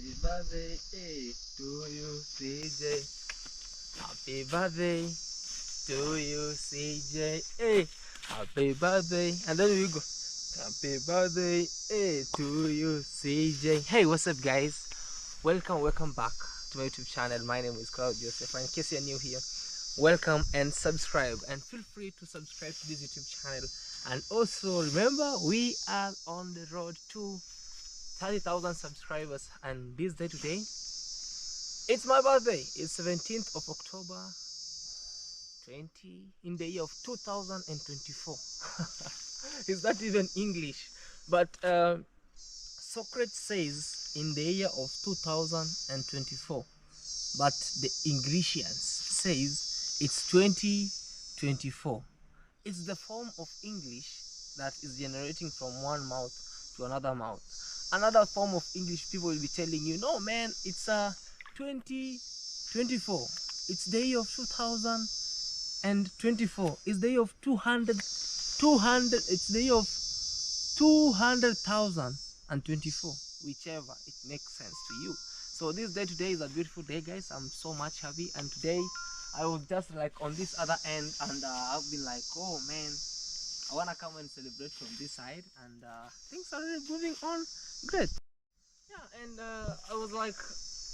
Happy birthday to you, CJ. Happy birthday to you, CJ. Hey, happy birthday. And then we go. Happy birthday to you, CJ. Hey, what's up, guys? Welcome back to my YouTube channel. My name is Claude. And in case you're new here, welcome and subscribe. And feel free to subscribe to this YouTube channel. And also remember, we are on the road to 30,000 subscribers. And this day today, it's my birthday. It's 17th of October 20 in the year of 2024. Is that even English? But Socrates says in the year of 2024, but the Englishans says it's 2024. It's the form of English that is generating from one mouth to another mouth. Another form of English, people will be telling you, no man, it's 2024. It's the year of 2024. It's the year of 200. It's the year of 200,024. Whichever it makes sense to you. So this day today is a beautiful day, guys. I'm so much happy. And today I was just like on this other end, and I've been like, oh man, I wanna come and celebrate from this side, and things are really moving on great. Yeah, and I was like,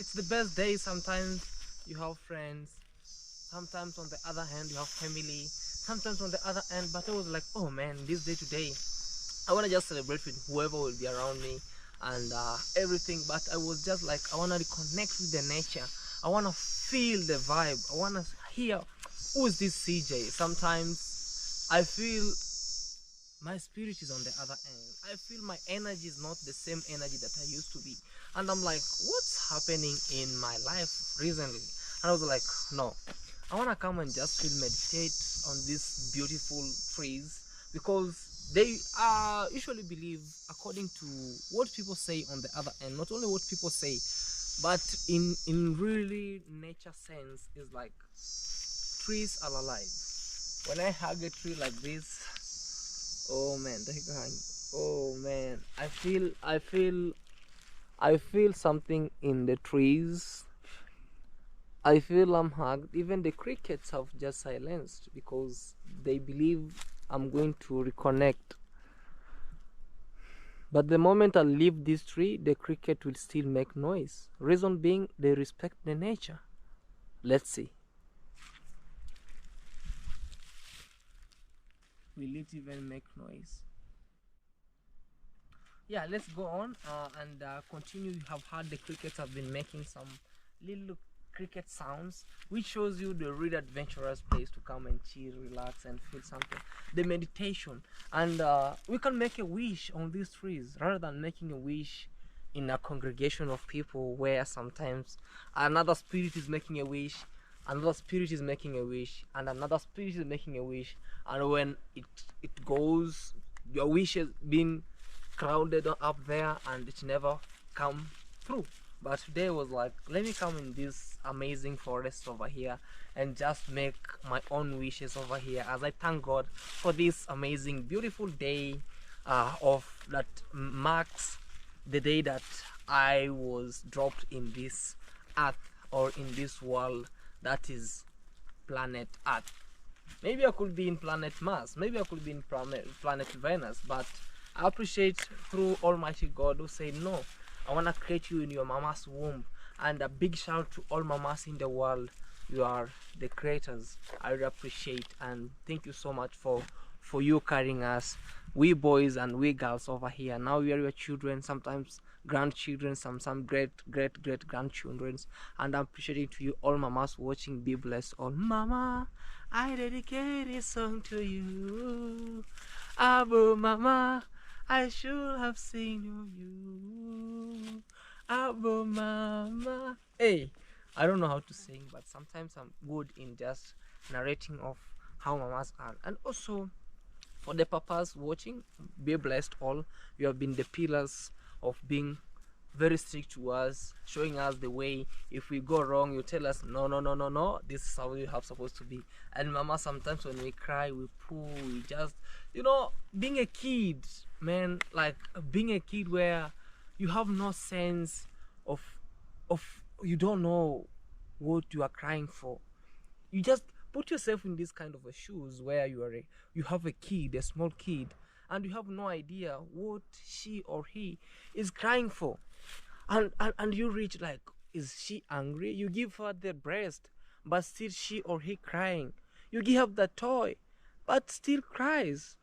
it's the best day. Sometimes you have friends, sometimes on the other hand you have family, sometimes on the other end, but I was like, oh man, this day today I want to just celebrate with whoever will be around me and everything. But I was just like, I want to reconnect with the nature. I want to feel the vibe. I want to hear, who is this CJ? Sometimes I feel my spirit is on the other end. I feel my energy is not the same energy that I used to be. And I'm like, what's happening in my life recently? And I was like, no, I want to come and just feel meditate on these beautiful trees, because they usually believe, according to what people say on the other end, not only what people say, but in really nature sense, is like trees are alive. When I hug a tree like this, oh man, oh man, I feel something in the trees. I feel I'm hugged. Even the crickets have just silenced because they believe I'm going to reconnect. But the moment I leave this tree, the cricket will still make noise. Reason being, they respect the nature. Let's see. Will it even make noise? Yeah, let's go on and continue. You have heard the crickets have been making some little cricket sounds, which shows you the really adventurous place to come and chill, relax, and feel something. The meditation. And we can make a wish on these trees rather than making a wish in a congregation of people where sometimes another spirit is making a wish, another spirit is making a wish, and another spirit is making a wish, and when it goes, your wish has been crowded up there and it never come through. But today was like, let me come in this amazing forest over here and just make my own wishes over here, as I thank God for this amazing beautiful day of that marks the day that I was dropped in this earth, or in this world that is planet Earth. Maybe I could be in planet Mars, maybe I could be in planet Venus, but I appreciate through Almighty God who said, no, I want to create you in your mama's womb. And a big shout out to all mamas in the world. You are the creators. I really appreciate and thank you so much for you carrying us, we boys and we girls over here. Now we are your children, sometimes grandchildren, some great grandchildren. And I'm appreciating to you all mamas watching. Be blessed all. Mama, I dedicate this song to you. Abo mama, I should have seen you. Abo mama. Hey, I don't know how to sing, but sometimes I'm good in just narrating of how mamas are. And also for the papas watching, be blessed all. You have been the pillars of being very strict to us, showing us the way. If we go wrong, you tell us, no, this is how you have supposed to be. And mama, sometimes when we cry, we poo, we just, being a kid, man, like being a kid where you have no sense of of you don't know what you are crying for. You just put yourself in this kind of a shoes where you have a kid, a small kid, and you have no idea what she or he is crying for. And you reach like, is she angry? You give her the breast, but still she or he crying. You give her the toy, but still cries.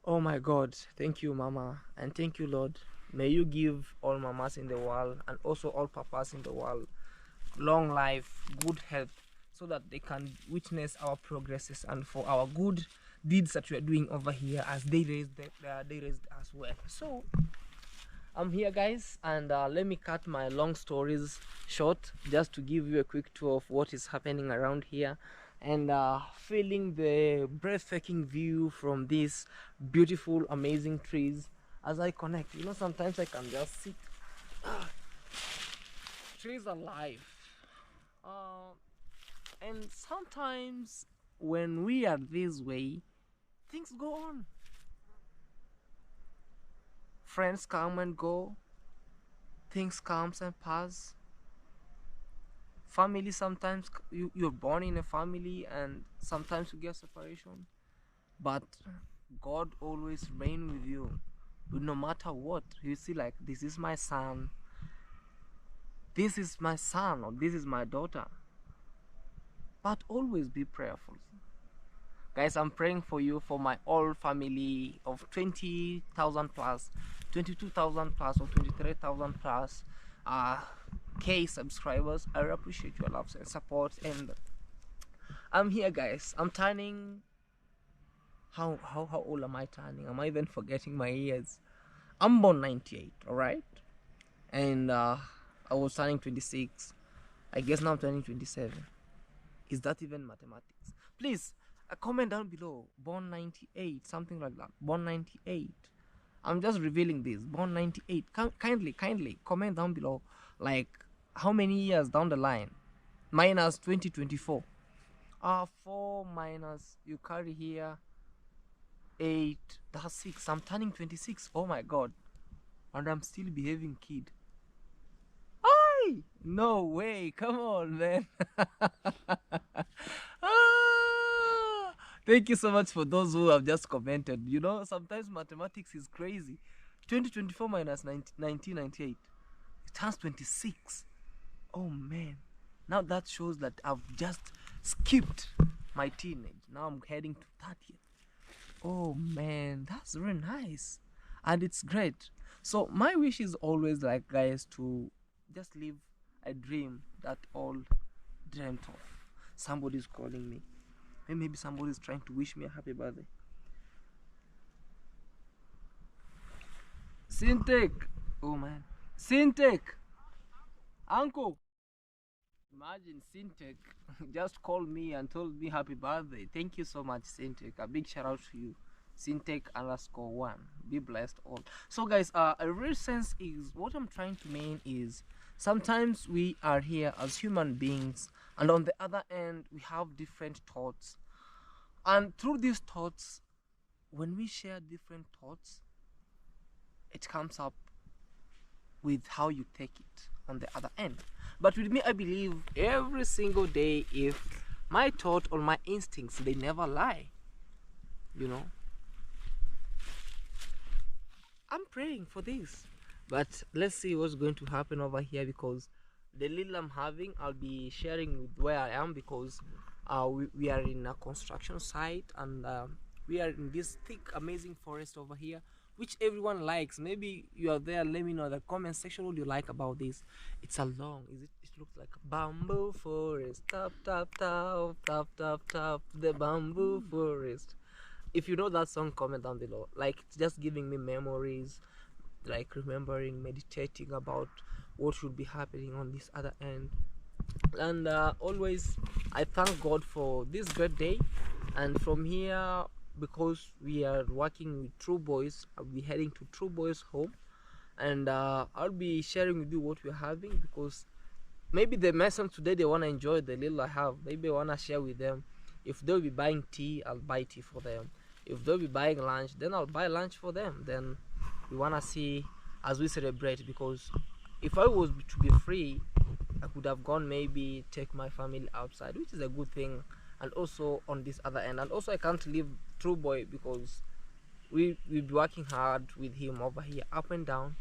Oh my God, thank you, Mama, and thank you, Lord. May you give all mamas in the world and also all papas in the world long life, good health, so that they can witness our progresses and for our good deeds that we are doing over here as they raised as well. So I'm here, guys, and let me cut my long stories short just to give you a quick tour of what is happening around here, and feeling the breathtaking view from these beautiful, amazing trees as I connect. You know, sometimes I can just sit. Trees are life. And sometimes when we are this way, things go on. Friends come and go, things comes and pass. Family, sometimes you're born in a family and sometimes you get separation, but God always reign with you. No matter what, you see, like, this is my son, this is my son, or this is my daughter. But always be prayerful, guys. I'm praying for you, for my whole family of 20,000 plus, 22,000 plus, or 23,000 plus K subscribers. I appreciate your love and support. And I'm here, guys. I'm turning, how old am I turning? Am I even forgetting my years? I'm born 98, all right, and I was turning 26. I guess now I'm turning 27. Is that even mathematics? Please comment down below. Born 98, something like that. Born 98. I'm just revealing this. Born 98. Kindly comment down below, like, how many years down the line minus 2024. 4 minus, you carry here 8, that's 6. I'm turning 26. Oh my God, and I'm still behaving kid. No way, come on, man. Thank you so much for those who have just commented. You know, sometimes mathematics is crazy. 2024 minus 1998, it turns 26. Oh man, now that shows that I've just skipped my teenage. Now I'm heading to 30. Oh man, that's really nice, and it's great. So my wish is always, like, guys, to just live a dream that all dreamt of. Somebody's calling me. Maybe somebody's trying to wish me a happy birthday. Sintek. Oh man. Sintek. Uncle. Imagine Sintek just called me and told me happy birthday. Thank you so much, Sintek. A big shout out to you. Sintek_1. Be blessed all. So guys, a real sense is, what I'm trying to mean is, sometimes we are here as human beings, and on the other end we have different thoughts, and through these thoughts, when we share different thoughts, it comes up with how you take it on the other end. But with me, I believe every single day, if my thought or my instincts, they never lie, you know. I'm praying for this, but let's see what's going to happen over here, because the little I'm having, I'll be sharing with where I am, because we are in a construction site, and we are in this thick, amazing forest over here, which everyone likes. Maybe you are there, let me know in the comment section what you like about this. It's a long, it looks like a bamboo forest, top, the bamboo forest. If you know that song, comment down below. Like, it's just giving me memories, like remembering, meditating about what should be happening on this other end. And always I thank God for this great day. And from here, because we are working with True Boys, I'll be heading to True Boys home, and I'll be sharing with you what we're having, because maybe the Masons today, they want to enjoy the little I have. Maybe I want to share with them. If they'll be buying tea, I'll buy tea for them. If they'll be buying lunch, then I'll buy lunch for them. Then we want to see as we celebrate, because if I was to be free, I could have gone maybe take my family outside, which is a good thing, and also on this other end. And also I can't leave True Boy because we'll be working hard with him over here, up and down,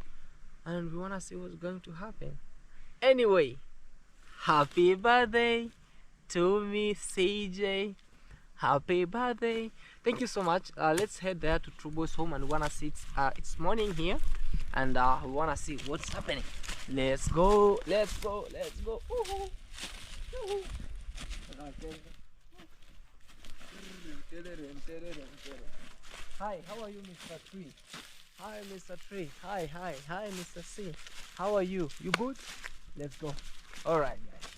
and we want to see what's going to happen. Anyway, happy birthday to me, CJ. Happy birthday. Thank you so much. Let's head there to True Boy's home, and we want to see it's morning here, and we want to see what's happening. Let's go. Let's go. Let's go. Woohoo. Woohoo. Hi, how are you, Mr. Tree? Hi, Mr. Tree. Hi, Mr. C. How are you? You good? Let's go. All right, guys.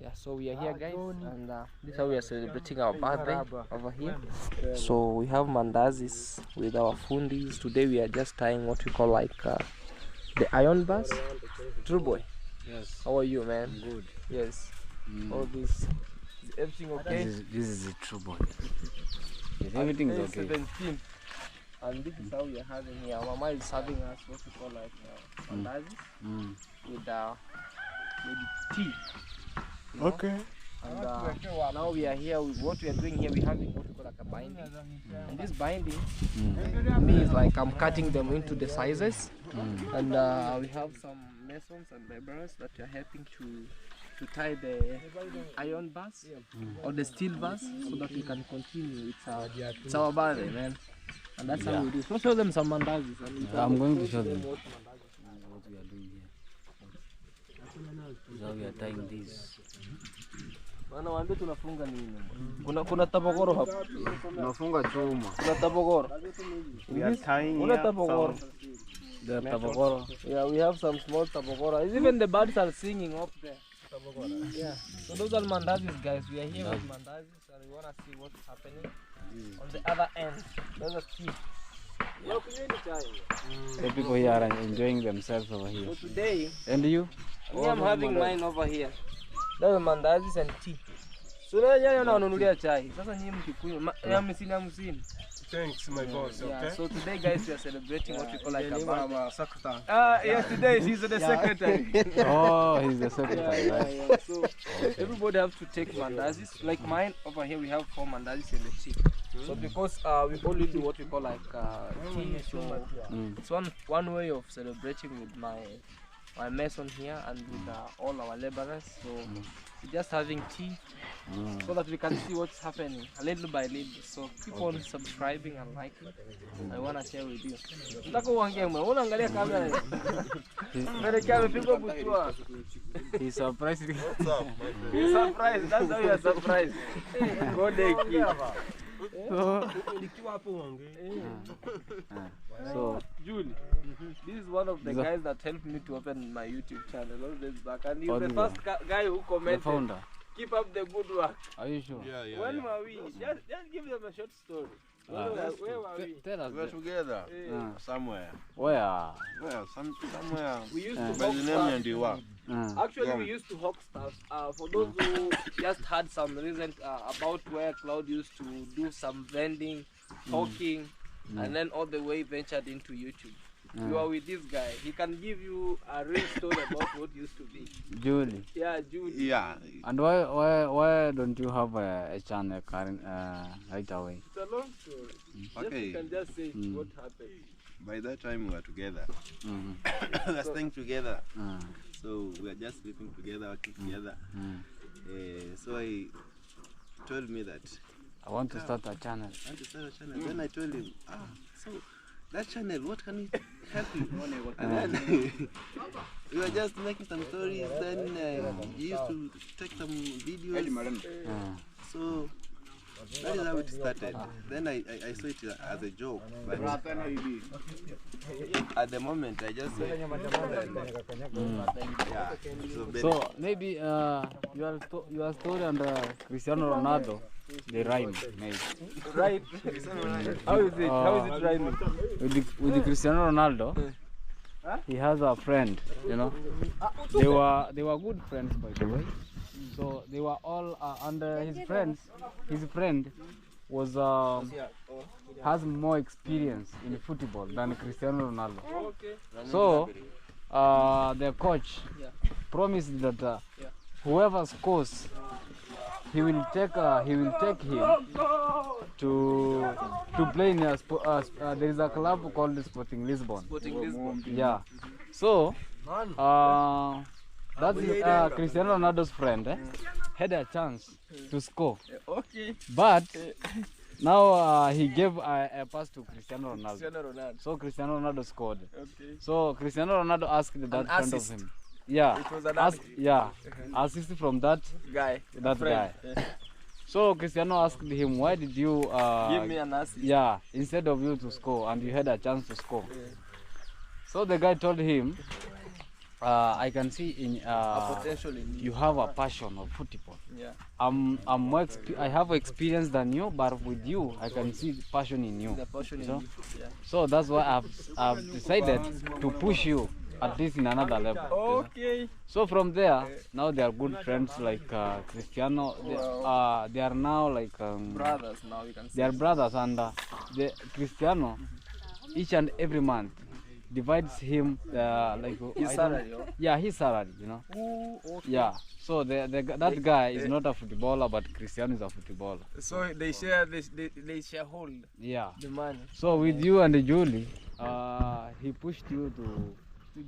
Yeah, so we are here, guys, and this is how we are celebrating our birthday over here. So we have mandazis with our fundis. Today we are just tying what we call like the iron bars. True Boy. Yes. How are you, man? I'm good. Yes. All this. Is everything okay? This is the True Boy. Yes, everything is okay. 17. And this is how we are having here. Our mama is serving us what we call like mandazis with maybe tea. You know? Okay. And now we are here. What we are doing here, we're having what we call like a binding. And this binding means like I'm cutting them into the sizes. And we have some masons and laborers that are helping to tie the iron bars or the steel bars so that we can continue. It's our birthday, man. And that's how we do. So show them some mandazis. I'm going to show them what we are doing here. So we are tying this. Bana waambie tunafunga nini? Kuna tabogoro hapo. Tunafunga chuma. Kuna tabogoro. We are tying Kuna tabogoro. The tabogoro. Yeah, we have some small tabogoro. Even the birds are singing up there. Tabogoro. Yeah. So those are mandazis, guys. We are here with mandazis and we want to see what's happening on the other end. There's a tea. The people here are enjoying themselves over here. So today, And you? me, I'm having mine over here. That's mandazis and tea. So now you unanunulia chai. Sasa nyinyi mkikunywa 50. Thanks, my boss. Yeah, Okay. so today, guys, we are celebrating what we call like a bar. Secretary. Yeah, today he's the secretary. Oh, he's the secretary, right? Yeah. So everybody have to take mandazis. Like mine over here, we have 4 mandazis in the tea. So because we only do what we call like tea, so it's one way of celebrating with my mason here and with all our laborers. So we're just having tea so that we can see what's happening little by little. So keep on subscribing and liking. I want to share with you. Unaangalia kamera. He's surprised. What's up, my friend? He's surprised. That's how you are surprised. Go day kid. So Julie, this is one of the guys that helped me to open my YouTube channel all days back, and he's the first guy who commented. The founder. Keep up the good work. Are you sure? Yeah. When were we? Just give them a short story. Where were we? Tell us. We're together somewhere. Where? Well, somewhere. We used to By hawk the name stuff. and the work. Actually, we used to hawk stuff. For those who just had some recent about where Claude used to do some vending, hawking, and then all the way ventured into YouTube. You are with this guy. He can give you a real story about what used to be. Julie. Yeah, Julie. Yeah. And why don't you have a channel right away? It's a long story. Okay. You can just say what happened. By that time we were together. We were staying together. So we were just sleeping together, working together. So he told me that I want to start a channel. I want to start a channel. Then I told him, so that channel, what can it help you? And then we were just making some stories. Then he used to take some videos. So that is how it started. Then I saw it as a joke. But at the moment, I just said, yeah. So maybe your story and Cristiano Ronaldo, they rhyme, maybe. Right? How is it? How is it rhyming? With Cristiano Ronaldo, he has a friend, you know. They were good friends, by the way. So they were all under his friend. was has more experience in football than Cristiano Ronaldo. So the coach promised that whoever scores, he will take him to play in there is a club called Sporting Lisbon. Yeah. So that's Cristiano Ronaldo's friend had a chance to score. But now he gave a pass to Cristiano Ronaldo. So Cristiano Ronaldo scored. So Cristiano Ronaldo asked that friend of him. Yeah. It was an assist from that guy. So Cristiano asked him, why did you give me an assist? Yeah, instead of you to score, and you had a chance to score. So the guy told him, I can see in potential in you have a passion of football. Yeah. I have experience than you, but with you, I can see passion in you. The passion in you. Yeah. So that's why I've decided to push you at least in another level. Okay. So from there, now they are good friends like Cristiano. They are now like brothers now, you can say. They are brothers, and the Cristiano each and every month divides him like his salary. Yeah, his salary, you know. Ooh, okay. Yeah. So that guy is not a footballer, but Cristiano is a footballer. So they share they share hold. Yeah. The money. So with you and Julie, he pushed you to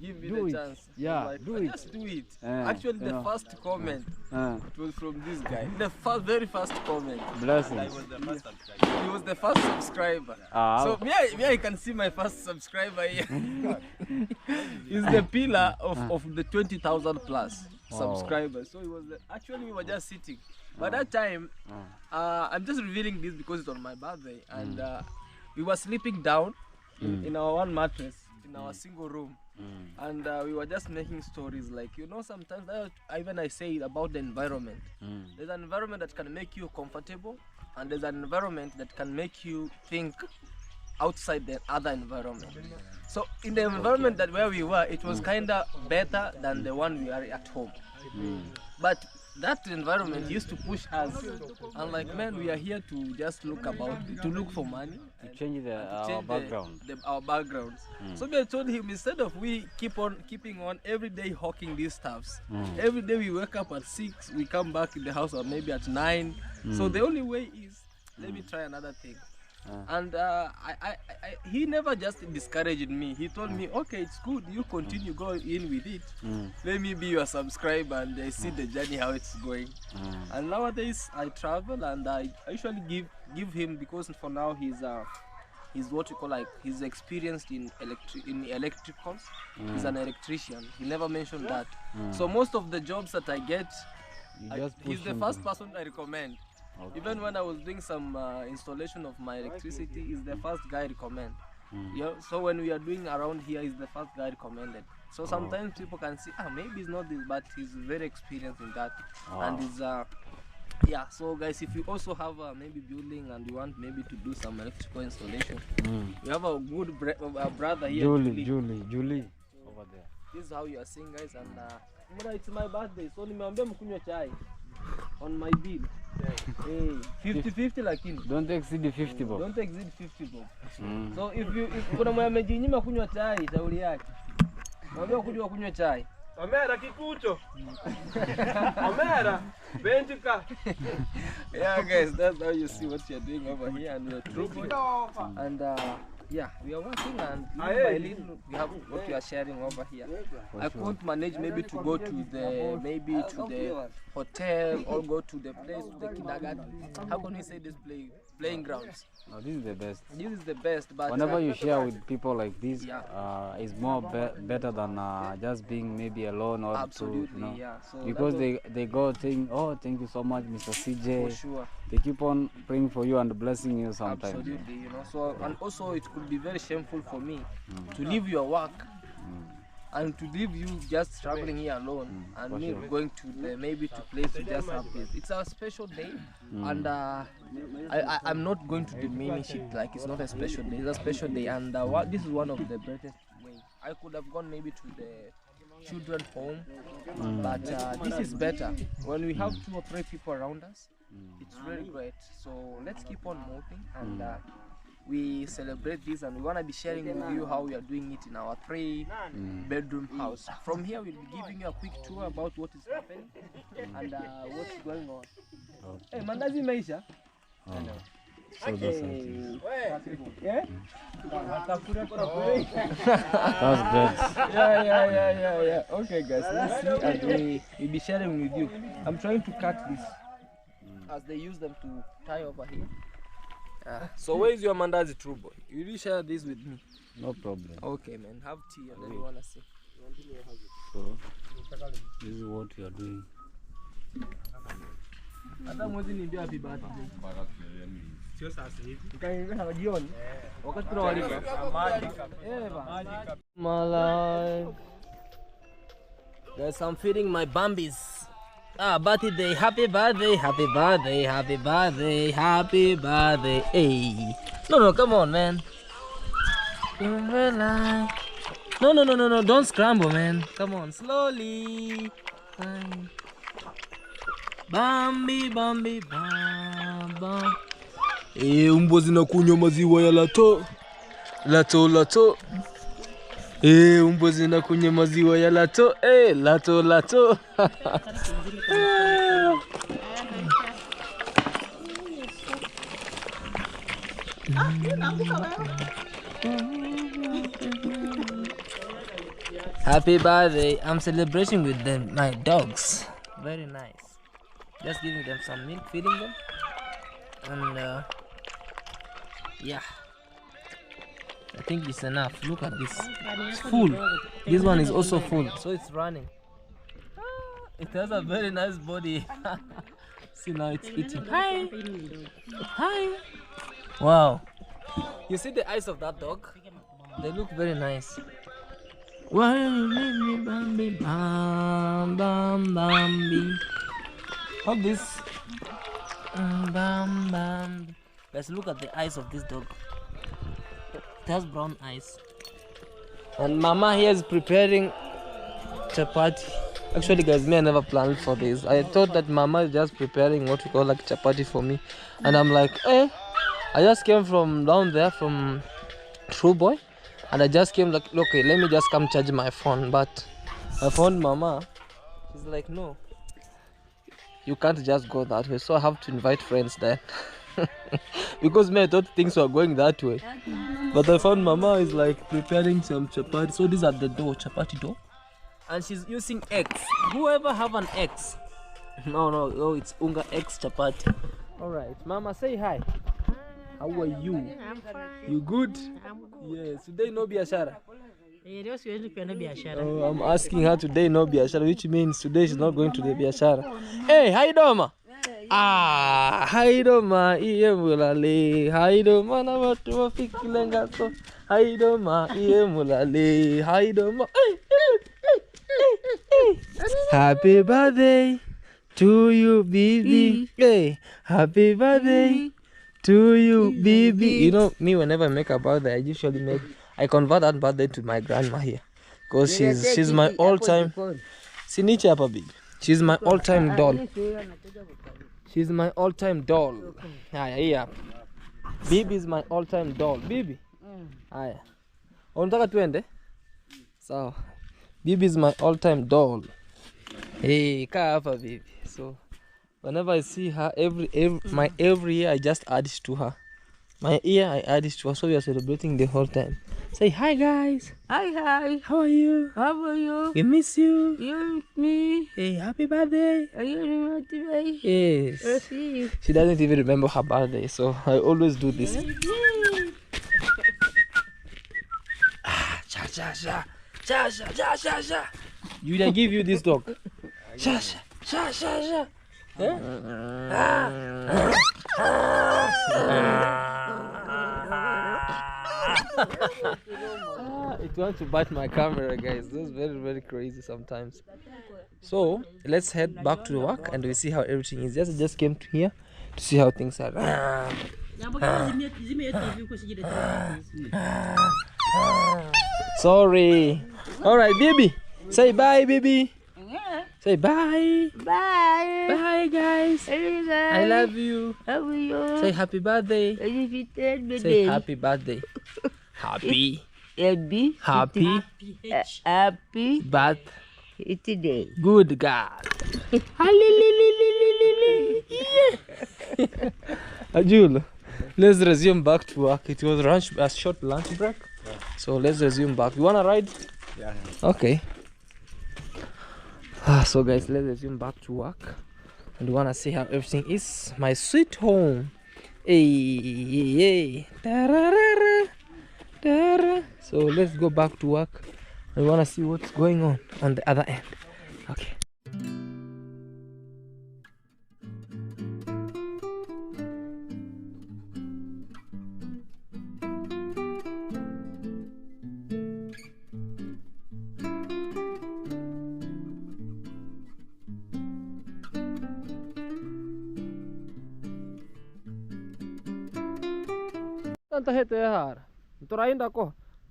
give me do the it. chance. Yeah, Like, do it. Just do it. Actually, the first comment it was from this guy. The very first comment. Blessings. He was the first subscriber. So me, I can see my first subscriber here. He's the pillar of the 20,000 plus subscribers. So he was actually we were just sitting. By that time, I'm just revealing this because it's on my birthday, and we were sleeping down in our one mattress in our single room. And we were just making stories like, sometimes I say about the environment. There's an environment that can make you comfortable, and there's an environment that can make you think outside the other environment. So in the environment where we were, it was kind of better than the one we are at home. But that environment used to push us, and like, man, we are here to just look for money, to change our background. Our backgrounds. So I told him, instead of we keeping on every day hawking these stuffs, every day we wake up at 6, we come back in the house or maybe at 9. So the only way is, let me try another thing. And he never just discouraged me. He told me, okay, it's good, you continue, go in with it. Let me be your subscriber, and I see the journey, how it's going. And nowadays I travel, and I usually give him, because for now he's what you call, like, he's experienced in electricals. He's an electrician. He never mentioned that. So most of the jobs that I get, he's the first person I recommend. Okay. Even when I was doing some installation of my electricity, he's the first guy I recommend. So when we are doing around here, he's the first guy recommended. So sometimes people can see, maybe he's not this, but he's very experienced in that. And he's so guys, if you also have maybe building and you want maybe to do some electrical installation, we have a good brother here, Julie over there. This is how you are seeing, guys. And it's my birthday, so nimeambia mkunywe chai on my bill. Hey, 50-50 lakini. Don't exceed 50 bob. Don't exceed 50 bob. So if kuna mwenye amejinyima kunywa chai, shauri yake. Mwambie kunywa chai. Omera kikucho. Omera benchika. Yeah, guys, that's how you see what you're doing over here, and we're trooping. And we are working, and little by little we have what we are sharing over here. I couldn't manage maybe to go to the hotel or go to the place, the kindergarten. How can we say this playing grounds? No, this is the best. This is the best, but whenever you share with people like this, it's more better than just being maybe alone or absolutely, two, So because they go saying, oh, thank you so much, Mr. CJ. For sure. They keep on praying for you and blessing you sometimes. Absolutely, So and also it could be very shameful for me to leave your work and to leave you just traveling here alone, and me going to maybe to place to just have this. It's a special day, and I'm not going to diminish it like it's not a special day. It's a special day, and this is one of the greatest ways. I could have gone maybe to children home. But this is better when we have 2 or 3 people around us. It's really great. So let's keep on moving and we celebrate this, and we want to be sharing with you how we are doing it in our 3-bedroom house. From here we'll be giving you a quick tour about what is happening and what's going on. Hey, mandazi meisha. So that's it. Yeah? That's great. Yeah. Okay, guys, let's see, and we'll be sharing with you. I'm trying to cut this as they use them to tie over here. So where is your mandazi, true boy? Will you share this with me? No problem. Okay, man. Have tea and then we wanna see. So this is what we are doing. Hata mwezi niambia happy birthday. Sio sasa hivi. Nikaingia jioni. Wakati tunawalika. My life. Guys, I'm feeding my Bambis. Birthday, happy birthday, happy birthday, happy birthday, happy birthday. Hey. No, come on, man. No, don't scramble, man. Come on, slowly. Fine. Bambi, bamba. Umbo zinakunywa maziwa ya lato. Lato. Umbo zinakunywa maziwa ya lato. Lato. Happy birthday. I'm celebrating with them, my dogs. Very nice. Just giving them some milk, feeding them. And yeah, I think it's enough. Look at this. It's full. This one is also full, so it's running. It has a very nice body. See, now it's eating. Hi. Wow. You see the eyes of that dog? They look very nice. Why you leave me, Bambi? Hold this. Bam. Let's look at the eyes of this dog. It has brown eyes. And Mama here is preparing chapati. Actually, guys, me, I never planned for this. I thought that Mama is just preparing what we call like chapati for me. And I'm like, I just came from down there from True Boy. And I just came like, okay, let me just come charge my phone. But I found Mama. She's like, no. You can't just go that way, so I have to invite friends then. Because me, I thought things were going that way. But I found Mama is like preparing some chapati. So these are the dough, chapati dough. And she's using eggs. Whoever have an eggs? No, it's unga eggs chapati. Alright, Mama, say hi. How are you? I'm fine. You good? I'm good. Yes, today no biashara. Biashara. Oh, I'm asking her today no biashara, which means today she's not going to the biashara. Hey, hi Doma. Hi Doma, iye mulale. Hi Doma na watu wafikilenga so. Hi Doma, iye mulale. Hi Doma. Happy birthday to you, baby. Hey, happy birthday to you, baby. You know me, whenever I make a birthday, I convert that birthday to my grandma here, because she's my all-time. Sinichi hapa baby. She's my all-time doll. She's my all-time doll. Haya. Bibi is my all-time doll. Bibi. Haya. Unataka tuende? Sawa. Bibi is my all-time doll. Hey, kaa hapa baby. So whenever I see her, every year I just add it to her. My year I add it to her, so we are celebrating the whole time. Say hi guys. Hi. How are you? How are you? We miss you. You with me? Hey, happy birthday. Are you remember today? Yes. I see you. She doesn't even remember her birthday, so I always do this. Sha. You I give you this dog. Sha. It wants to bite my camera, guys. This is very, very crazy sometimes. So let's head back to the work and we see how everything is. Just came to here to see how things are. Sorry. All right, baby. Say bye, baby. Yeah. Say bye. Bye. Bye, guys. Hey, I guys. love you. Love you. Say happy birthday. Say happy birthday. Happy. Happy. Happy. Happy But today. good God. Ajul, let's resume back to work. It was a short lunch break. So let's resume back. You wanna ride? Yeah. Okay. So guys, let's resume back to work. And we wanna see how everything is. My sweet home. Hey, hey. Da-ra-ra-ra. Da-ra. So let's go back to work. We wanna see what's going on the other end. Okay.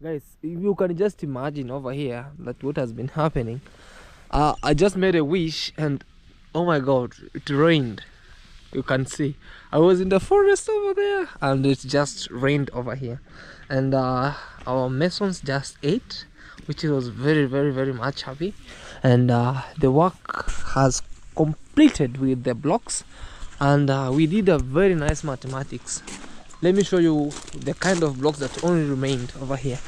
Guys, you can just imagine over here that what has been happening. I just made a wish and oh my god, it rained. You can see I was in the forest over there and it just rained over here, and our masons just ate, which was very much happy, and the work has completed with the blocks, and we did a very nice mathematics. Let me show you the kind of blocks that only remained over here.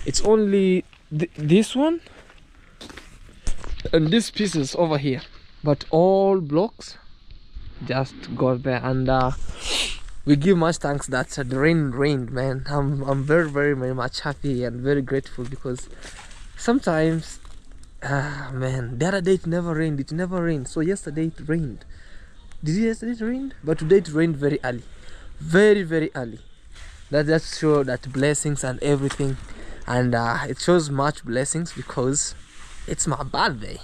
It's only this one and these pieces over here, but all blocks just got there, and we give much thanks that the rain rained, man. I'm very much happy and very grateful, because sometimes man, the other day it never rained. So yesterday it rained. Did it yesterday it rained? But today it rained very early, very early. That just show that blessings and everything, and it shows much blessings because it's my birthday.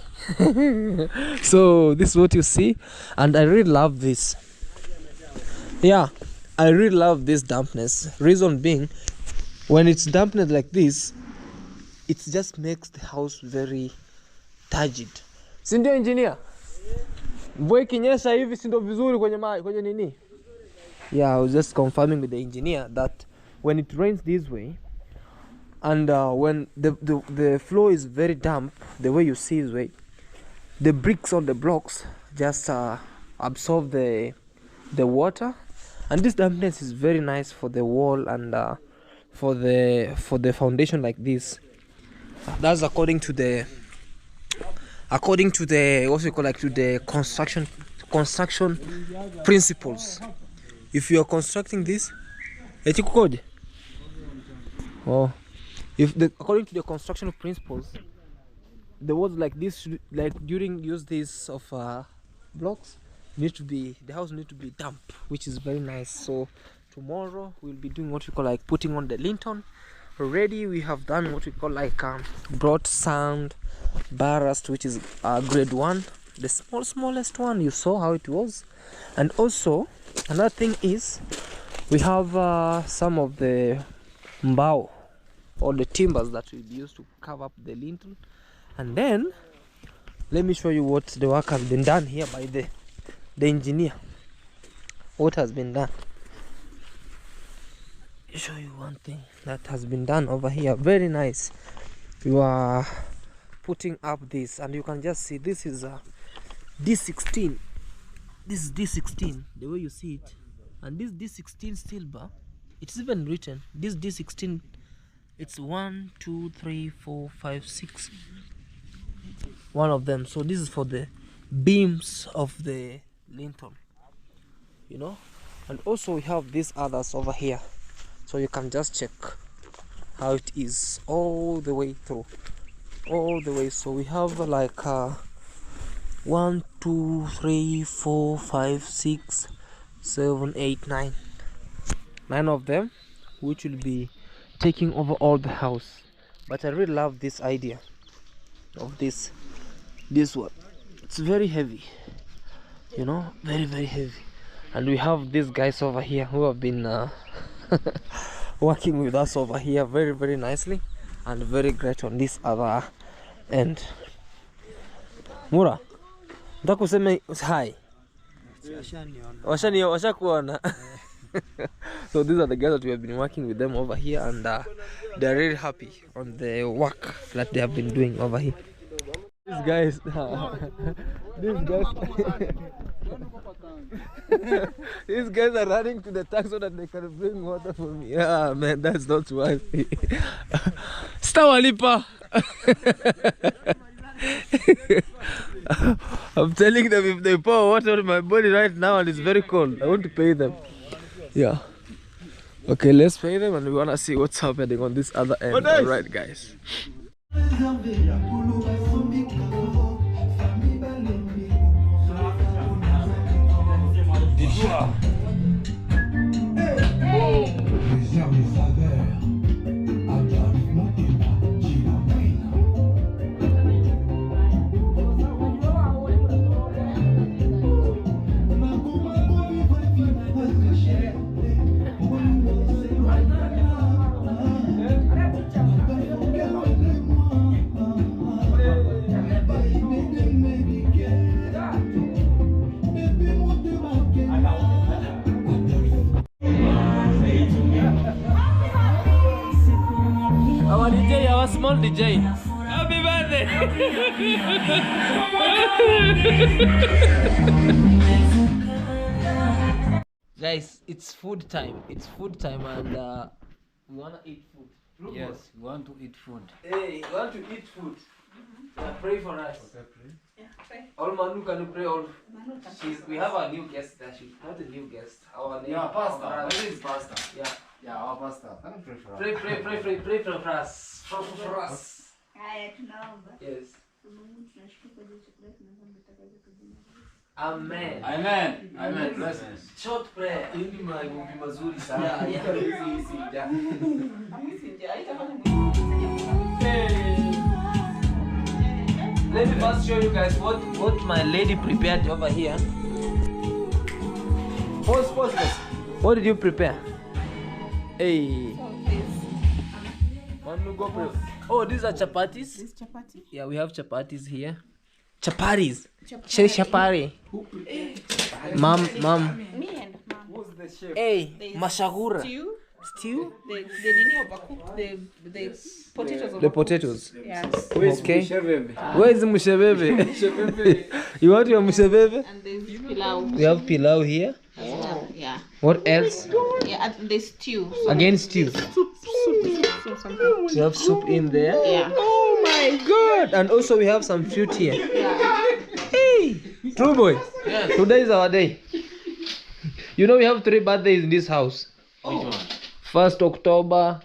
So this is what you see, and I really love this. Yeah, I really love this dampness. Reason being, when it's dampness like this, it just makes the house very turgid. Si ndio engineer? Mvua ikinyesha hivi si ndio vizuri kwenye nini? Yeah, I was just confirming with the engineer that when it rains this way, and when the floor is very damp, the way you see this way, the bricks on the blocks just absorb the water, and this dampness is very nice for the wall and for the foundation like this. That's according to the what we call, like, to the construction principles. If you are constructing this, oh, according to the construction principles, the walls like this should, like during use this of blocks, the house need to be damp, which is very nice. So tomorrow we'll be doing what we call, like, putting on the lintel. Already we have done what we call, like, broad sand ballast, which is grade 1, the smallest one. You saw how it was. And also another thing is we have some of the mbao, or the timbers that will be used to cover up the lintel. And then let me show you what the work has been done here by the engineer. What has been done? I'll show you one thing that has been done over here. Very nice. You are putting up this, and you can just see this is D16. This is D16, the way you see it. And this D16 silver, it's even written this D16. It's 1, 2, 3, 4, 5, 6. One of them. So this is for the beams of the lintel, you know. And also we have these others over here, so you can just check how it is all the way through, all the way. So we have like 1, 2, 3, 4, 5, 6, 7, 8, 9 of them, which will be taking over all the house. But I really love this idea of this one. It's very heavy, you know, very heavy. And we have these guys over here who have been working with us over here very nicely, and very great on this other And Mura, nataka useme hi. Washakuona. So these are the guys that we have been working with them over here, and they're really happy on the work that they have been doing over here. These guys, these guys are running to the tank so that they can bring water for me. Yeah, man, that's not worth it. Stawalipa. I'm telling them if they pour water on my body right now and it's very cold, I want to pay them. Yeah. Okay, let's pay them and we wanna see what's happening on this other end. Alright, guys. Our DJ, our small DJ. Happy birthday! Guys, it's food time. It's food time, and we wanna eat food. Yes, we want to eat food. Hey, we want to eat food. Yeah, pray for us. Okay, pray. Yeah, pray. All Manu, can you pray? All. We have a new guest there. She's not a new guest. Our name. Yeah, pastor. What is pastor? Yeah. Yeah, our pastor. Can you pray for us? Pray for us. For us. Yes. Amen. Amen. Amen. Blessings. Short prayer. Yeah, yeah. Let me first show you guys what my lady prepared over here. Pause. What did you prepare? Hey. Oh, these are chapatis? This is chapati? Yeah, we have chapatis here. Chapatis. Chapati. Mom. Me and mom. Who's the chef? Hey, mashahura. Stew? They didn't overcook the potatoes. The potatoes. Yes. Okay. Where is the mushebebe? You want your mushebebe? And there's pilau. We have pilau here. As well. Yeah. What else? Yeah, and there's stew. So Again stew. soup something. We have soup in there. Yeah. Oh my god! And also we have some fruit here. Yeah. Hey! True boy. Yes. Today is our day. You know we have 3 birthdays in this house. Which one? 1st October,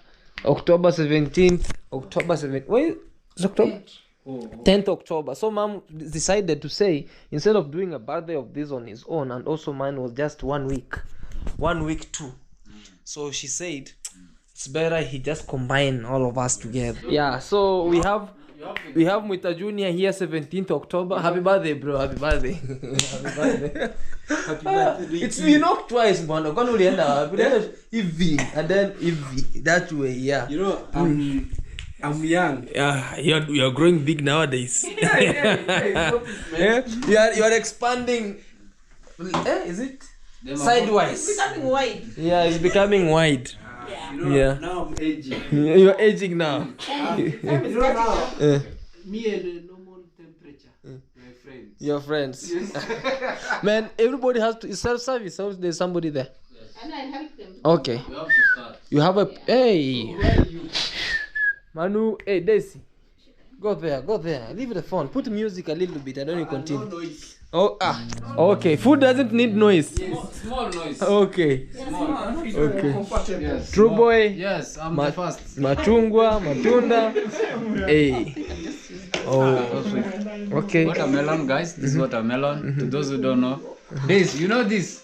October 17th, October 17th. Wait, it's October? 10th October. So mom decided to say, instead of doing a birthday of this on his own, and also mine was just 1 week. 1 week too. So she said, it's better he just combine all of us together. Yeah, so we have Mwita Junior here, 17th October. Happy birthday, bro. Happy birthday. Happy birthday. It's been knocked twice, man. Hivi and then hivi. That way, yeah. You know, I'm young. Yeah, you're growing big nowadays. Yeah, you are expanding. Is it? Sideways. It's becoming wide. Yeah, it's becoming wide. You know, Yeah. now I'm aging. You're aging now. You know now, me and the normal temperature, my friends. Your friends. Man, everybody has to. It's self-service. So there's somebody there. And I help them. Okay. You have to start. You have a. Hey. Manu. Hey, Daisy. Go there. Leave the phone. Put music a little bit. I don't need to continue. No noise. Oh, okay. Food doesn't need noise. Small noise. Okay. Okay. Yes. True boy. Yes, I'm the first. Machungwa, matunda. Hey. Oh. Okay. Watermelon, guys. This is watermelon. To those who don't know, this, you know this.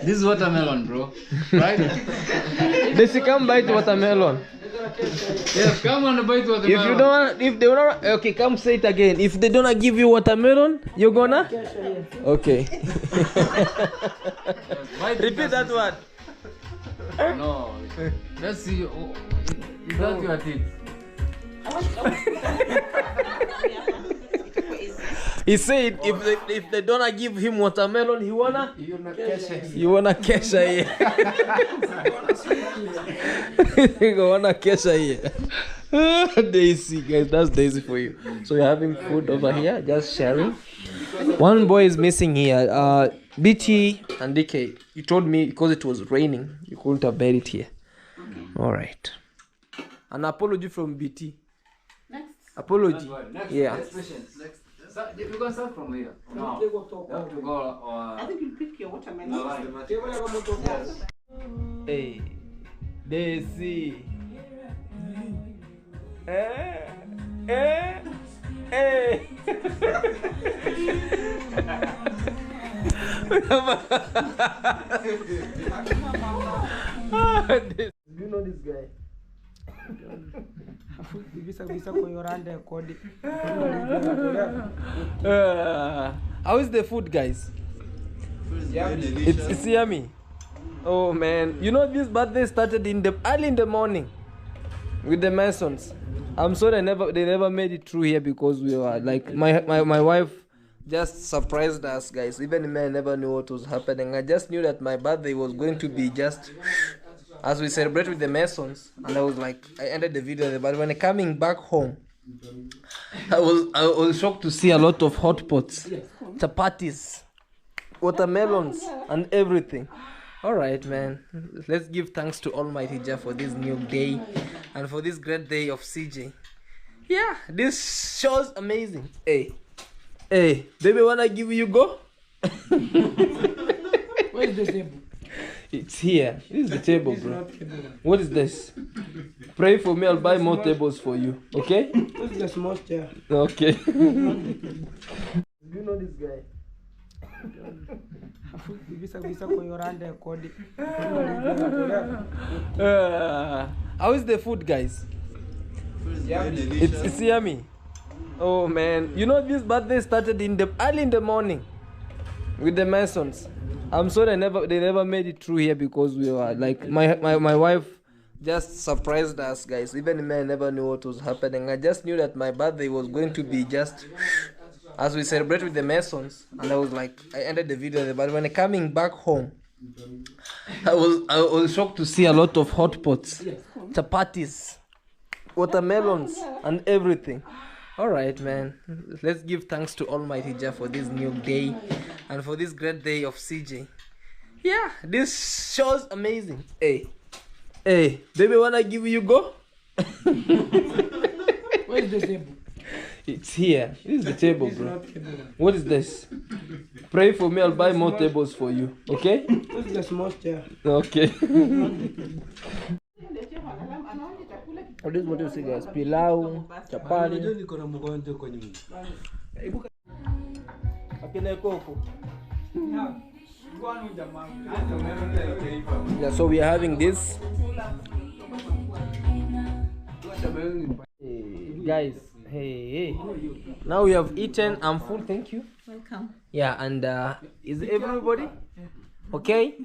This is watermelon, bro. Right? Daisy, come bite watermelon. Yes, come on, bite watermelon. If you don't, if they don't, okay, come say it again. If they don't give you watermelon, you're gonna? Okay. Repeat that word. No. Let's see. Oh, is that your teeth? He said if they don't give him watermelon, he wanna kesha here. He wanna kesha here. Daisy, guys, that's Daisy for you. So you're having food over here, just sharing. One boy is missing here. BT and DK. You told me because it was raining, you couldn't have made it here. All right. An apology from BT. Next. Apology. Yeah. Next. You can start from here. No. You have to go. I think you pick your watermelon. Hey, Daisy. Hey. You know this guy? How is the food, guys? It's yummy. Oh man, you know this birthday started early in the morning with the Masons. I'm sorry they never made it through here because we were like my wife just surprised us, guys. Even me, I never knew what was happening. I just knew that my birthday was going to be just as we celebrate with the Masons, and I was like, I ended the video there. But when coming back home, I was shocked to see a lot of hot pots, chapatis, watermelons, and everything. All right, man. Let's give thanks to Almighty Jah for this new day and for this great day of CJ. Yeah, this show's amazing. Hey, baby, wanna give you go? Where's the table? It's here. This is the table, bro. What is this? Pray for me, I'll buy more tables for you. Okay? Where's the small chair? Okay. You know this guy? How is the food, guys? It's yummy. Oh man, you know this birthday started early in the morning with the Masons. I'm sorry they never made it through here because we were like my wife just surprised us, guys. Even me, I never knew what was happening. I just knew that my birthday was going to be just as we celebrate with the Masons, and I was like, I ended the video there. But when coming back home, I was shocked to see a lot of hot pots, chapatis, watermelons, and everything. All right, man. Let's give thanks to Almighty Jah for this new day and for this great day of CJ. Yeah, this show's amazing. Hey, baby, wanna give you go? Where's the table? It's here. This is the table, bro. What is this? Pray for me, I'll buy more tables for you. Okay? Where's the small chair? Okay. What do you see, guys? Pilau, chapati. Yeah, so we are having this. Hey, guys, hey. Now we have eaten. I'm full, thank you. Welcome. Yeah, and is everybody okay?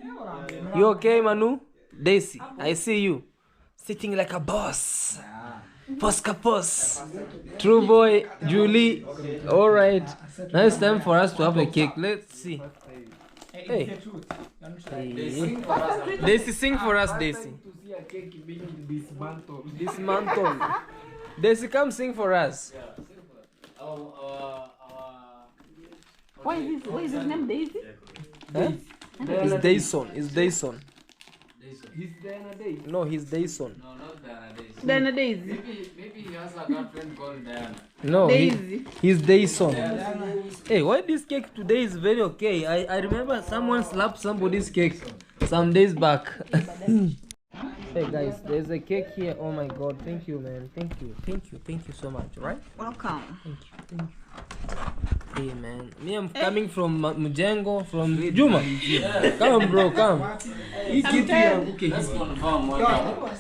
You okay, Manu? Daisy, I see you sitting like a boss. Boss. True boy, Julie. All right. Now it's time for us to have a cake. Let's see. Hey. Daisy, sing for us, Daisy. Dismantled. Daisy, come sing for us. What is his name? Daisy? Huh? It's Dayson. It's Dayson. He's Diana Daisy. No, he's Dayson. No, not Diana Daisy. Diana Daisy. Maybe he has a girlfriend called Diana. No, Daisy. he's Dayson. Hey, why this cake today is very okay? I remember someone slapped somebody's cake some days back. Hey guys, there's a cake here. Oh my god, thank you, man. Thank you so much, right? Welcome. Thank you. Hey man, me I'm coming from Mujengo, from Juma. Come bro, come. Let's confirm one now.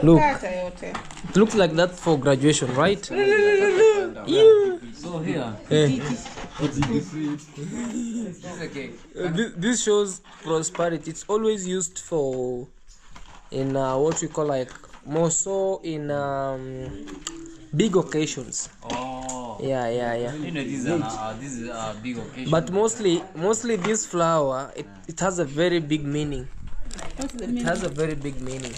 Look, it looks like that for graduation, right? Yeah. So here, Hey. this is a cake. This shows prosperity. It's always used for in what we call like more so in big occasions. Oh. Yeah. You know, these are big occasions. But mostly this flower, it has a very big meaning. It has a very big meaning.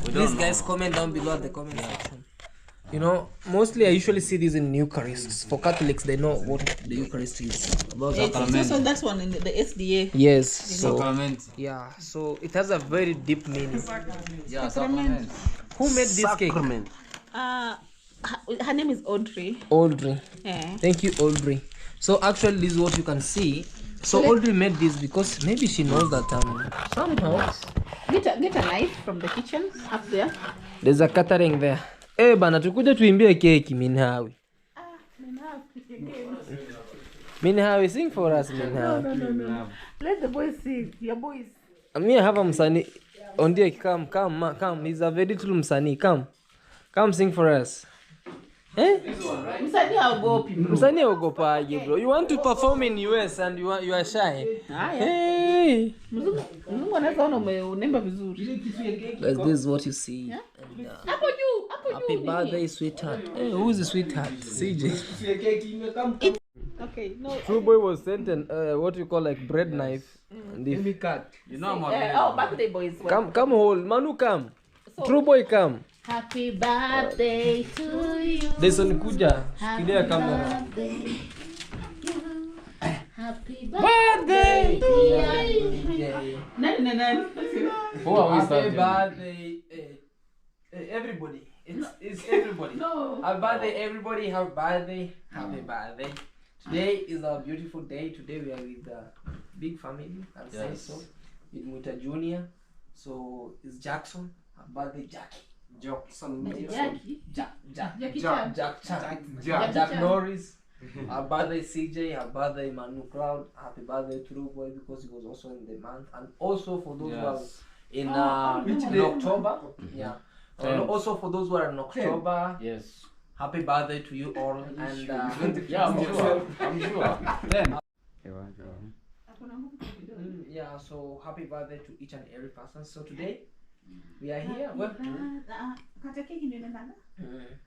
Please guys, comment down below at the comment section. You know, mostly I usually see these in Eucharists. For Catholics, they know what the Eucharist is. About It's also that one in the SDA. yes. So Sacrament. yeah, so it has a very deep meaning. Yeah, sacrament. Who made this cake? Sacrament. Her name is Audrey. Audrey. Yeah. Thank you, Audrey. So actually, this is what you can see. So Audrey made this because maybe she knows that somehow Get a knife from the kitchen up there. there's a catering there. Eh bana, tukuja tuimbie keki Minhawi. Minhawi, sing for us, Minhawi. No. Let the boys sing. Your boys. Me, I have a msani. Ondie, come. He's a very little msani. Come sing for us. Eh? Msanii haogopi bro. Msani haogopaje bro. You want to perform in US and you are shy. Hey. Mzungu anaweza ona unaimba vizuri. Guys, this is what you see. Yeah? And, Hapo juu. happy birthday, sweetheart. Hey, who is the sweetheart? CJ. Okay, no. True boy was sent an what you call like bread knife. And if, You know I'm Oh, birthday boys. come hold, Manu come. True boy come. Happy birthday to you. Deson kuja. Shikilia kamera. Happy birthday to you. Nani. Who are we Happy starting? birthday, everybody. It's everybody. No. Happy birthday, everybody. Happy birthday. Happy birthday. Today is a beautiful day. Today we are with big family. I'll say Yes. so. With Muta Junior. So it's Jackson. Happy birthday, Jackie. Jackie. Jack Norris. Happy birthday, CJ. Happy birthday, Manu Claude. Happy birthday, True Boy, because he was also in the month. And also for those who are in October. Yeah. Also for those who are in October. Yes. Happy birthday to you all. And Yeah, I'm sure. Then. yeah, so happy birthday to each and every person. So today we are here.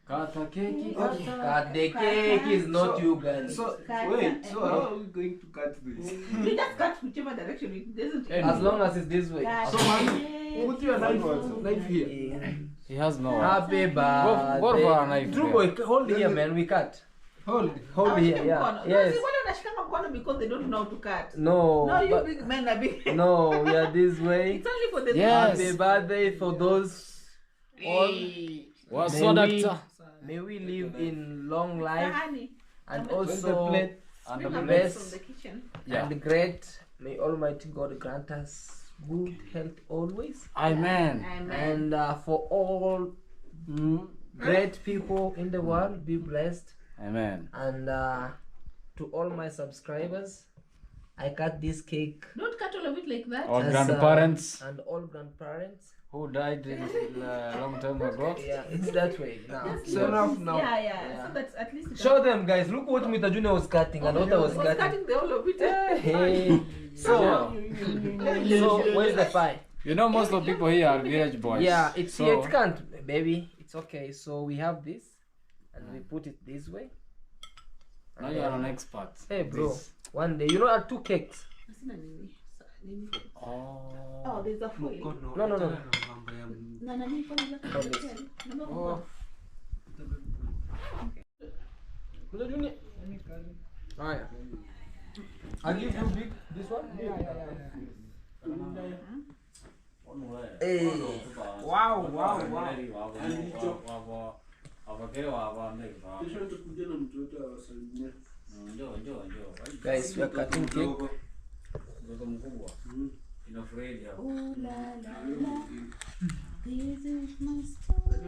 Kata keki. Cut the cake is not you guys. So wait, so how are we going to cut this? We just cut whichever direction it doesn't. As long as it's this way. So man, put your knife here. He has no. Happy birthday. Go for a knife. True boy, hold here, man. We cut. Hold. Hold here. Yeah. Yes. Wale wanashikanga mkono because they don't know how to cut. No. No, you but- big men are big. No, we are this way. It's only for the Yes. Happy birthday for those all. What's May so we- doctor? May we live in long life Sahani. and the also And Bring the a best. mess from the kitchen. Yeah. and great. May Almighty God grant us good health always. Amen. Amen. And for all great people in the world, be blessed. Amen. And to all my subscribers, I cut this cake. Don't cut all of it like that. All as, grandparents and all grandparents. who died a long time ago. Yeah, it's that way now. So enough now. Yeah. So that's at least. Show them, guys. Look what Mr. Junior was cutting and what I was cutting. cutting the whole of it. Hey. So where's the pie? You know, most of people here are village boys. Yeah, it's so, it can't, baby. It's okay. So we have this, and we put it this way. Now you are an expert. Hey, bro. This. One day, you know, I had 2 cakes. Oh, there's a foil. No. Oh. Mr. Junior. Alright. I'll give you big this one. Hey. Wow. Guys, we are cutting cake. Oh la la la. This is my story.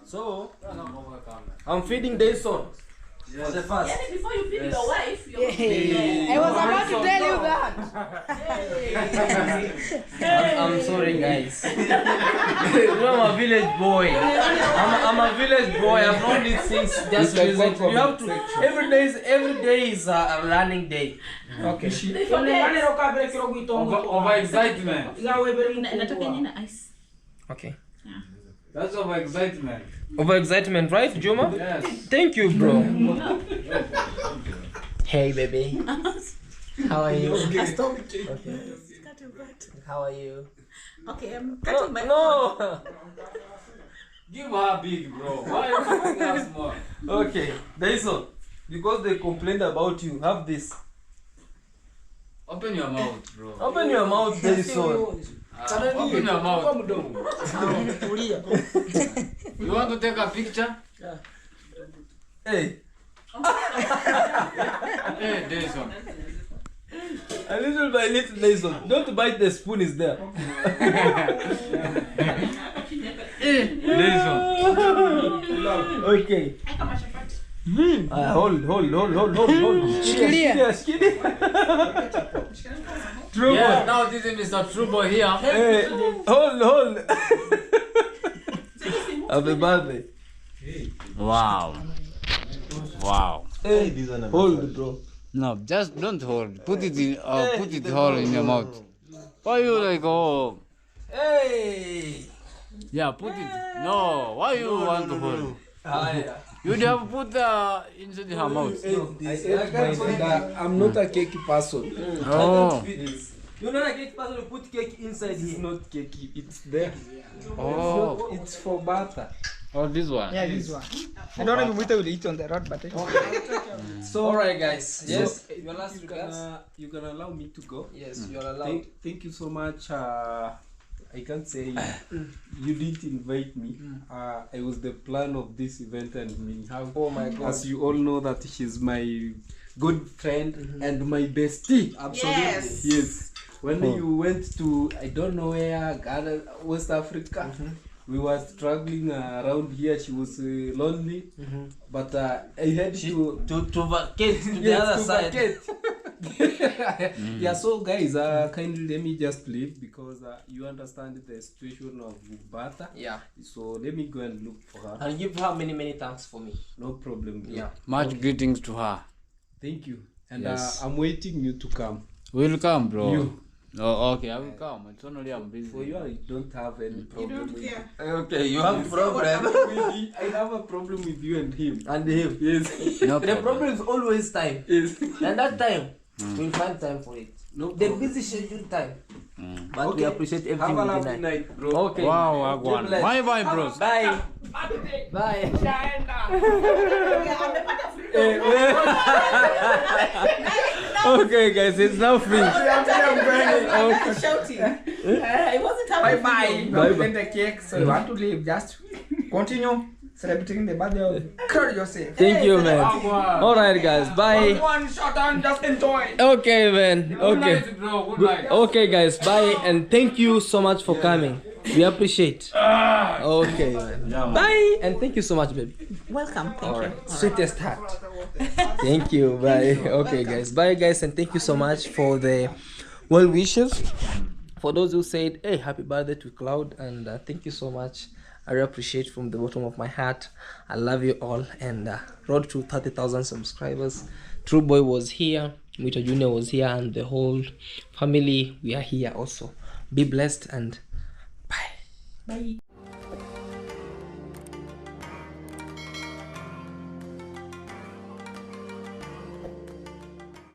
So, I'm feeding Dayson. For the first. Before you feed your wife, Hey. I was about to tell you that. I'm sorry, guys. I'm a village boy. I'm a village boy. I've known these things just recently. You have to. Every day is a running day. Okay. Over excitement. Okay. That's over excitement. Over excitement, right, Juma? Yes. Thank you, bro. Hey, baby. How are you? Okay. How are you? Okay, I'm cutting my No. Give her big, bro. Why are you giving us more? Okay, Dyson. Because they complained about you, have this. Open your mouth, bro. Open your mouth, Dyson. Open your mouth. You want to take a picture? Hey. Hey, Jason. A little by little, Dyson. Don't bite the spoon, is there. Jason. Okay. Hold. Shikilia. True Yeah, boy. now this is Mr. True Boy here. Hey, hold. Happy birthday. Wow. Hey, hold, bro. No, just don't hold. Put it in. Put it all in your mouth. Why you like Hey. Yeah, put it. No, why you want to hold? You'd have put inside her mouth. I'm not a cake person. Oh. You're not a cake person who put cake inside It's here. not cakey, it's there. Oh. It's for butter. Oh, this one. Yeah, this one. I don't know if we will eat on the road, but So, alright, guys. Yes. So, Your last regards. you gonna allow me to go? Yes, you're allowed. Thank you so much. I can't say you didn't invite me. I was the plan of this event and Oh my God. as you all know that she's my good friend and my bestie. Yes. Yes. When you went to I don't know where, Ghana, West Africa, we were struggling around here. She was lonely, but I had to vacate to the yes, other to side. vacate. Yeah, so guys, kindly let me just leave because you understand the situation of butter. Yeah. So let me go and look for her. And give her many thanks for me. No problem. Yeah. Much greetings to her. Thank you. And Yes. I'm waiting you to come. We'll come, bro. You. Oh, okay, I will come. It's only I'm busy. For you, I don't have any problem. with care. Okay, you have problem. I have a problem with you and him. And him. Yes. No The problem. problem is always time. Yes. And that time, we'll find time for it. No The problem. busy schedule time. But we appreciate Have everything a we lovely did. night, bro. Okay. Wow, Agwan. bless. Bye, bros. Bye. Bye. Okay, guys, it's now finished. Shouting. I wasn't happy. bye. Bye. Don't eat the cake, so you want to leave. Just continue celebrating the birthday of Claude yourself. Thank you, man. Agwan. Alright, guys, bye. One shot and just enjoy. Okay, man. Good Okay. night, bro. Good night. Okay, guys, bye. And thank you so much for coming. We appreciate. Okay, man. Bye. And thank you so much, baby. Welcome. Thank you. Sweetest heart. Thank you. Bye. Okay, guys. Bye, guys, and thank you so much for the well wishes. For those who said, "Hey, happy birthday to Claude," and thank you so much. I really appreciate from the bottom of my heart. I love you all, and road to 30,000 subscribers. True Boy was here, Mita Junior was here, and the whole family. We are here also. Be blessed and bye. Bye.